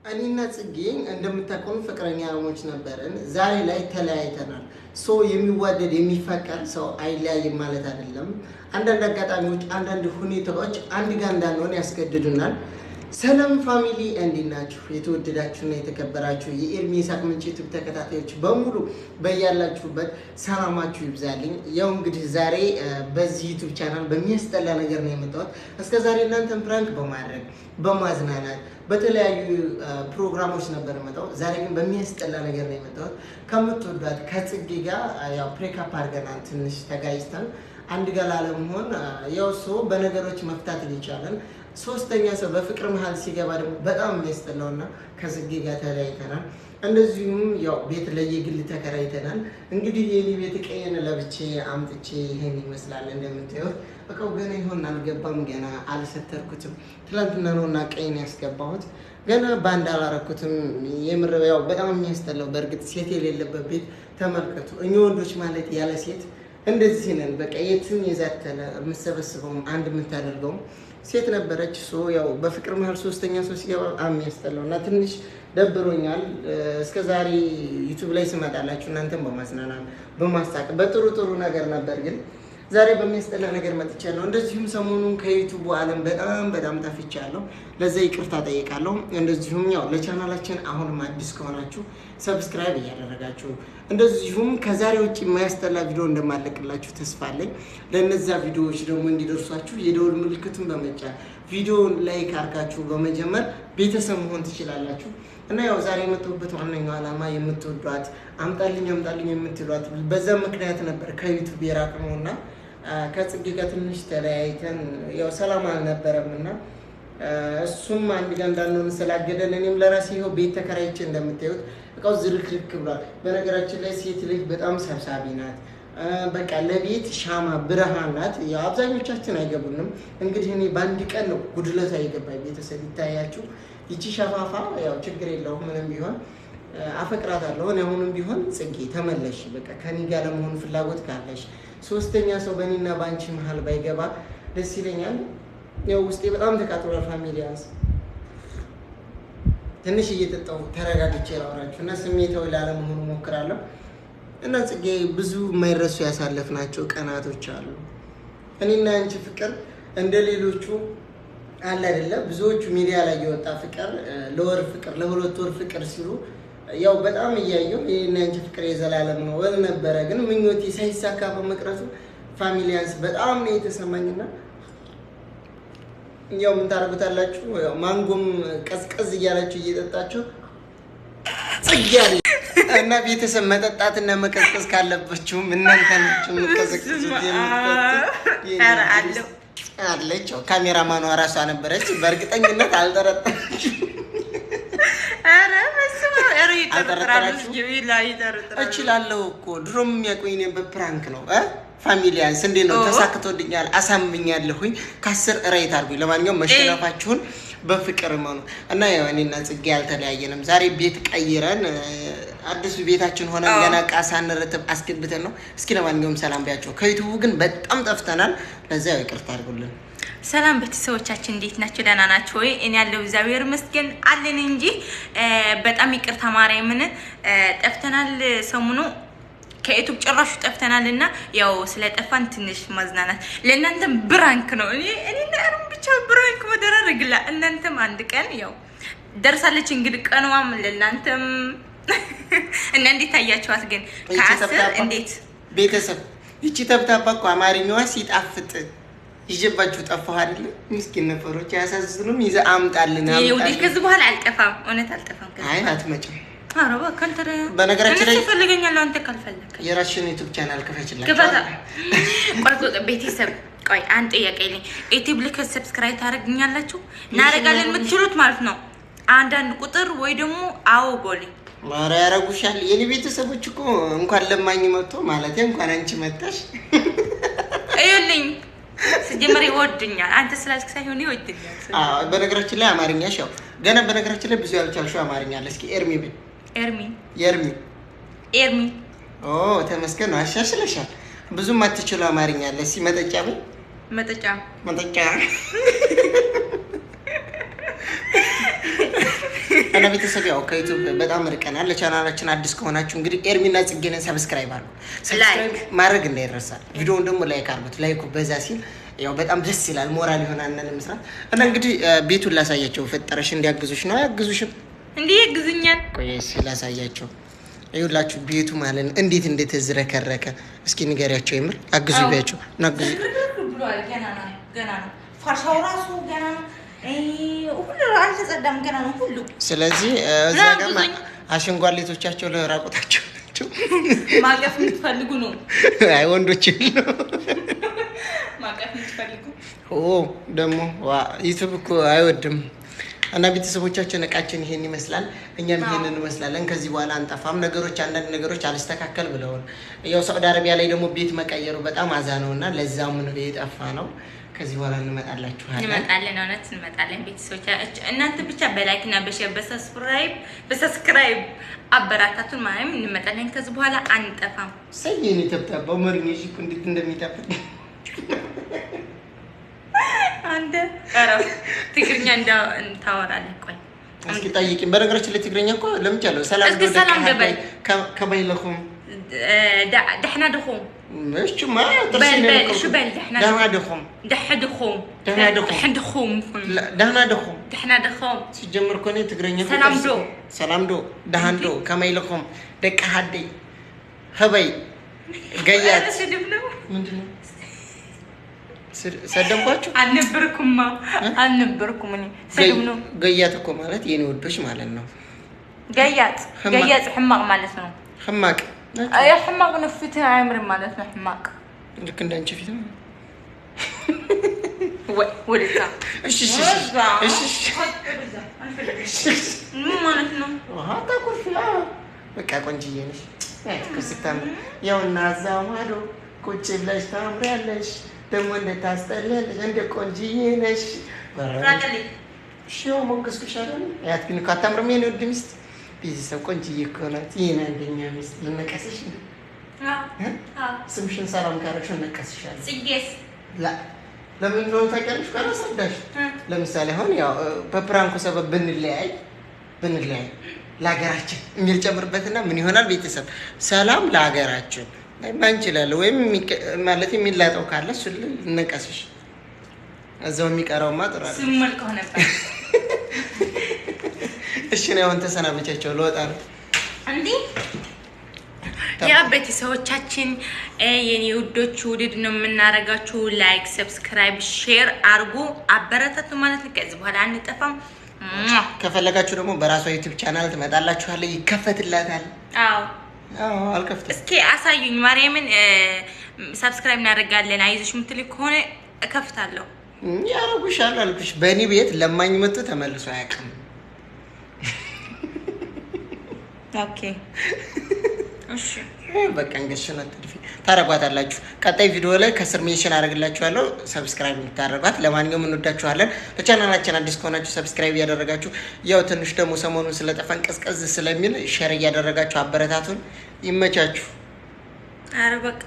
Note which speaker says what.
Speaker 1: እኔና ጽጌ እንደምታውቁን ፍቅረኛሞች ነበርን። ዛሬ ላይ ተለያይተናል። የሚዋደድ የሚፈቀር ሰው አይለያይም ማለት አይደለም። አንዳንድ አጋጣሚዎች፣ አንዳንድ ሁኔታዎች አንድ ጋር እንዳንሆን ያስገድዱናል። ሰላም ፋሚሊ እንዴት ናችሁ? የተወደዳችሁና የተከበራችሁ የኤርሚ ይስሐቅ ምንጭ ዩቲዩብ ተከታታዮች በሙሉ በያላችሁበት ሰላማችሁ ይብዛልኝ። ያው እንግዲህ ዛሬ በዚህ ዩቲዩብ ቻናል በሚያስጠላ ነገር ነው የመጣሁት። እስከ ዛሬ እናንተን ፕራንክ በማድረግ በማዝናናት በተለያዩ ፕሮግራሞች ነበር የመጣሁት። ዛሬ ግን በሚያስጠላ ነገር ነው የመጣሁት። ከምትወዷት ከጽጌ ጋር ያው ፕሬካፕ አድርገናል። ትንሽ ተጋጭተን አንድ ጋር ላለመሆን ያው ሰው በነገሮች መፍታት ይቻላል። ሶስተኛ ሰው በፍቅር መሀል ሲገባ ደግሞ በጣም የሚያስጠላውና ከጽጌ ጋር ተለያይተናል። እንደዚሁም ያው ቤት ለየግል ተከራይተናል። እንግዲህ የኔ ቤት ቀየን ለብቼ አምጥቼ ይሄን ይመስላል እንደምታዩት። እቃው ገና ይሆን አልገባም፣ ገና አልሰተርኩትም። ትላንትና ነውና ቀየን ያስገባሁት፣ ገና ባንድ አላረኩትም። የምር ያው በጣም የሚያስጠላው በእርግጥ ሴት የሌለበት ቤት ተመልከቱ። እኛ ወንዶች ማለት ያለ ሴት እንደዚህ ነን። በቃ የትም የዛተለ የምሰበስበውም አንድ የምታደርገውም ሴት ነበረች። ያው በፍቅር መሀል ሶስተኛ ሰው ሲገባ የሚያስጠላው እና ትንሽ ደብሮኛል። እስከዛሬ ዩቲዩብ ላይ ስመጣላችሁ እናንተን በማዝናናት በማሳቅ በጥሩ ጥሩ ነገር ነበር፣ ግን ዛሬ በሚያስጠላ ነገር መጥቻለሁ። እንደዚሁም ሰሞኑን ከዩቲዩብ ዓለም በጣም ጠፍቻለሁ። ለዛ ይቅርታ ጠይቃለሁ። እንደዚሁም ያው ለቻናላችን አሁንም አዲስ ከሆናችሁ ሰብስክራይብ እያደረጋችሁ እንደዚሁም ከዛሬ ውጭ የማያስጠላ ቪዲዮ እንደማለቅላችሁ ተስፋ አለኝ። ለነዛ ቪዲዮዎች ደግሞ እንዲደርሷችሁ የደወል ምልክቱን በመጫን ቪዲዮውን ላይክ አድርጋችሁ በመጀመር ቤተሰብ መሆን ትችላላችሁ። እና ያው ዛሬ የመጣሁበት ዋነኛው ዓላማ የምትወዷት አምጣልኝ የምትሏት በዛ ምክንያት ነበር ከዩቲዩብ የራቅነውና ከጽጌ ጋር ትንሽ ተለያይተን ያው ሰላም አልነበረም እና እሱም አንድ ጋር እንዳንሆን ስላገደን እኔም ለራሴ ይኸው ቤት ተከራይቼ እንደምታዩት እቃው ዝርክርክ ብሏል። በነገራችን ላይ ሴት ልጅ በጣም ሰብሳቢ ናት። በቃ ለቤት ሻማ ብርሃን ናት። ያው አብዛኞቻችን አይገቡንም። እንግዲህ እኔ በአንድ ቀን ነው ጉድለታ የገባኝ። ቤተሰብ ይታያችሁ። ይቺ ሸፋፋ ያው ችግር የለውም ምንም ቢሆን አፈቅራታለሁ። እኔ አሁንም ቢሆን ጽጌ ተመለሽ፣ በቃ ከኔ ጋር ለመሆን ፍላጎት ካለሽ ሶስተኛ ሰው በእኔና በአንቺ መሀል ባይገባ ደስ ይለኛል። ያው ውስጤ በጣም ተቃጥሏል። ፋሚሊያንስ ትንሽ እየጠጣሁ ተረጋግቼ ላወራችሁ እና ስሜታዊ ላለመሆኑ ሞክራለሁ። እና ጽጌ ብዙ የማይረሱ ያሳለፍናቸው ቀናቶች አሉ። እኔና አንቺ ፍቅር እንደ ሌሎቹ አለ አይደለ? ብዙዎቹ ሚዲያ ላይ የወጣ ፍቅር ለወር ፍቅር ለሁለት ወር ፍቅር ሲሉ ያው በጣም እያየሁ የኔና አንቺ ፍቅር የዘላለም ነው ወል ነበረ። ግን ምኞቴ ሳይሳካ በመቅረቱ ፋሚሊያንስ በጣም ነው የተሰማኝና ያው ምን ታደርጉታላችሁ? ያው ማንጎም ቀዝቀዝ እያላችሁ እየጠጣችሁ ጽጌ አለ እና ቤተሰብ መጠጣትና መቀዝቀዝ ካለባችሁም እናንተ ናችሁ የምትቀዘቅዙት። አለች ካሜራማኗ ራሷ ነበረች። በእርግጠኝነት አልጠረጠራችሁም። እችላለሁ እኮ ድሮም የሚያውቁኝ በፕራንክ ነው። ፋሚሊያንስ እንዴት ነው? ተሳክቶልኛል፣ አሳምኛለሁኝ። ከ10 ራይት አድርጉኝ። ለማንኛውም መሸነፋችሁን በፍቅር መኑ እና ያው እኔና ጽጌ ያልተለያየንም። ዛሬ ቤት ቀይረን አዲሱ ቤታችን ሆነ ገና ዕቃ ሳንረትብ አስገብተን ነው። እስኪ ለማንኛውም ሰላም ቢያቸው። ከዩቲዩቡ ግን በጣም ጠፍተናል። ለዛ ያው ይቅርታ አድርጉልን።
Speaker 2: ሰላም ቤተሰቦቻችን እንዴት ናችሁ? ደህና ናችሁ ወይ? እኔ ያለው እግዚአብሔር ይመስገን አለን እንጂ በጣም ይቅርታ ማርያምን ጠፍተናል። ሰሙኑ ከዩቲዩብ ጭራሹ ጠፍተናል እና ያው ስለጠፋን ትንሽ ማዝናናት ለእናንተም ብራንክ ነው። እኔና አሩን ብቻ ብራንክ መደረግላ እናንተም አንድ ቀን ያው ደርሳለች። እንግዲህ ቀኗም ለእናንተም እና እንዴት ታያችኋት? ግን ከ10 እንዴት
Speaker 1: ቤተሰብ ይቺ ተብታባ እኮ አማርኛዋ ሲጣፍጥ ይጀባችሁ ጠፋሁ አይደል? ምስኪን ነፈሮች ያሳዝኑም። ይዘ አምጣልና
Speaker 2: ይኸውልህ ከዚህ በኋላ አልጠፋም፣ እውነት አልጠፋም።
Speaker 1: አይ አትመጭም።
Speaker 2: አረባ ካንተረ
Speaker 1: በነገራችን ላይ
Speaker 2: ፈልገኛለሁ። አንተ ካልፈለክ
Speaker 1: የራስሽን ዩቲዩብ ቻናል ከፈችላችሁ
Speaker 2: ገባታ ቆርቆ ቤተሰብ ቆይ አንተ ያቀይልኝ ዩቲዩብ ልክ ሰብስክራይብ ታደርጉኛላችሁ እናረጋለን የምትሉት ማለት ነው። አንዳንድ ቁጥር ወይ ደግሞ አዎ ጎሊ
Speaker 1: ማራ ያረጉሻል። የኔ ቤተሰቦች እኮ እንኳን ለማኝ መጥቶ ማለት እንኳን አንቺ መጣሽ
Speaker 2: አይልኝ ሲጀመር ይወድኛል። አንተ ስላልክ ሳይሆን ይወድኛል።
Speaker 1: በነገራችን ላይ አማርኛሽ ያው ገና በነገራችን ላይ ብዙ ያልቻልሽው አማርኛ አለ። እስኪ ኤርሚ በይ። ኤርሚ ተመስገን ነው፣ አሻሽለሻል። ብዙም አትችለው አማርኛ አለ። እስኪ መጠጫ በይ። መጠጫ እና እና ቤተሰብ ያው ከዩቲዩብ በጣም ርቀናል። ለቻናላችን አዲስ ከሆናችሁ እንግዲህ ኤርሚና ጽጌን ሰብስክራይብ አድርጉ። ሰብስክራይብ ማድረግ እንዳይረሳ። ቪዲዮውን ደግሞ ላይክ አድርጉት። ላይኩ በዛ ሲል ያው በጣም ደስ ይላል። ሞራል ይሆናል መስራት እና እንግዲህ ቤቱን ላሳያቸው ፈጠረሽ እንዲያግዙሽ ነው። ያግዙሽም
Speaker 2: እንዴ ያግዙኛል።
Speaker 1: ቆይ ላሳያቸው። ይኸውላችሁ ቤቱ ማለት እንዴት እንደተዝረከረከ እስኪ ንገሪያቸው። ይምር አግዙ ቢያቸው ናግዙ
Speaker 2: ብሏል። ገና ነው ፋርሻው ራሱ ገና ነው። ሁሉ አልተጸዳም ገና ነው ሁሉ። ስለዚህ እዛ ጋር አሸንጓሌቶቻቸው ለራቆታቸው ናቸው። ማቀፍ የምትፈልጉ ነው?
Speaker 1: አይ ወንዶች
Speaker 2: ማቀፍ የምትፈልጉ
Speaker 1: ደግሞ ዩቱብ እኮ አይወድም። እና ቤተሰቦቻችን እቃችን ይሄን ይመስላል። እኛም ይሄንን እንመስላለን። ከዚህ በኋላ አንጠፋም። አንዳንድ ነገሮች አልስተካከል ብለውን ያው ሳውዲ አረቢያ ላይ ደግሞ ቤት መቀየሩ በጣም አዛ ነውና ለዛም ነው የጠፋ ነው። ከዚህ በኋላ እንመጣለን።
Speaker 2: እውነት እንመጣለን። ቤተሰቦቻችን እናንተ ብቻ በላይክ እና በሼር በሰብስክራይብ አበራታቱን ማለት እንመጣለን። ከዚህ በኋላ አንጠፋም።
Speaker 1: ሰይኔ ተብታባው መርኝሽ እኮ እንዴት እንደሚጣፍጥ
Speaker 2: አንተ አረብ ትግርኛ እንታወራለን። ቆይ
Speaker 1: እስኪ ጠይቂኝ። በነገራችን ላይ ትግርኛ እኮ ለምቻለሁ። ሰላም
Speaker 2: ደበል
Speaker 1: ከበይለኩም
Speaker 2: ደህና ድኹም
Speaker 1: እሺ ማ ተርሲነ
Speaker 2: شو بل دحنا دحنا
Speaker 1: ሲጀምር ኮኔ ትግርኛ ሰላም ዶ ደሃንዶ ከመይለኩም ደቅ ሀዲ ህበይ ገያት ምንድነው ሰደምኳችሁ?
Speaker 2: አልነበርኩም እኔ ሰደም ነው።
Speaker 1: ገያት እኮ ማለት የኔ ወዶች ማለት ነው።
Speaker 2: ገያት ሕማቅ ማለት ነው።
Speaker 1: ሕማቅ
Speaker 2: አይ ሕማቅ ነው። ፊት አያምር ማለት ነው። ሕማቅ
Speaker 1: ልክ እንዳንቺ ፊት ነው።
Speaker 2: ወልታ
Speaker 1: እሺ
Speaker 2: ምን ማለት ነው?
Speaker 1: ታኩርፊያ በቃ ቆንጅዬ ነሽ። ክርስታምር ያውና እዛው ማዶ ቁጭ ብለሽ ታምሪያለሽ። ደግሞ እንደታስጠለልሽ እንደ ቆንጅዬ ነሽ። ሺው ሞገስኩሽ አይደል? ያት ግን ካታምርም የኔ ውድ ሚስት ቤተሰብ ቆንጅዬ እኮ ናት። ይሄን አንደኛ ሚስት ልነቀስሽ እንዴ? ስምሽን ሰላም ካረግሽ እንነቀስሻለን።
Speaker 2: ጽጌስ
Speaker 1: ለምን ነው ታውቂያለሽ? ካላስረዳሽ ለምሳሌ አሁን ያው በፕራንኩ ሰበብ ብንለያይ ለሀገራችን የሚል ጨምርበትና ምን ይሆናል ቤተሰብ ሰላም ለሀገራችን ማንችላለ ወይም ማለት የሚላጠው ካለ እሱ ልነቀስሽ እዛው የሚቀረውማ ጥሩ አይደል?
Speaker 2: ስምልከው ነበር።
Speaker 1: እሺ ነው አሁን ተሰናበቻቸው ልወጣ ነው
Speaker 2: እንዴ? ያ ቤተሰቦቻችን የኔ ውዶች ውድድ ነው የምናረጋችሁ። ላይክ ሰብስክራይብ ሼር አርጉ አበረታቱ ማለት ነው። ከዚህ በኋላ አንጠፋም።
Speaker 1: ከፈለጋችሁ ደግሞ በራሷ ዩቲዩብ ቻናል ትመጣላችኋል። ይከፈትላታል።
Speaker 2: አዎ
Speaker 1: አልከፍትም።
Speaker 2: እስኪ አሳዩኝ። ማርያምን ሰብስክራይብ እናደርጋለን አይዞሽ የምትል ከሆነ እከፍታለሁ።
Speaker 1: ያረጉሻል አልኩሽ። በእኔ ቤት ለማኝ መጥቶ ተመልሶ አያውቅም።
Speaker 2: ኦኬ እሺ
Speaker 1: በቃ እንግዲህ ነው ታረጋታላችሁ። ቀጣይ ቪዲዮ ላይ ከስር ሜንሽን አደርግላችኋለሁ ሰብስክራይብ እንድታደርጓት። ለማንኛውም እንወዳችኋለን። ለቻናላችን አዲስ ከሆናችሁ ሰብስክራይብ እያደረጋችሁ ያው ትንሽ ደግሞ ሰሞኑን ስለጠፋን ቀዝቀዝ ስለሚል ሼር እያደረጋችሁ አበረታቱን። ይመቻችሁ።
Speaker 2: አረ በቃ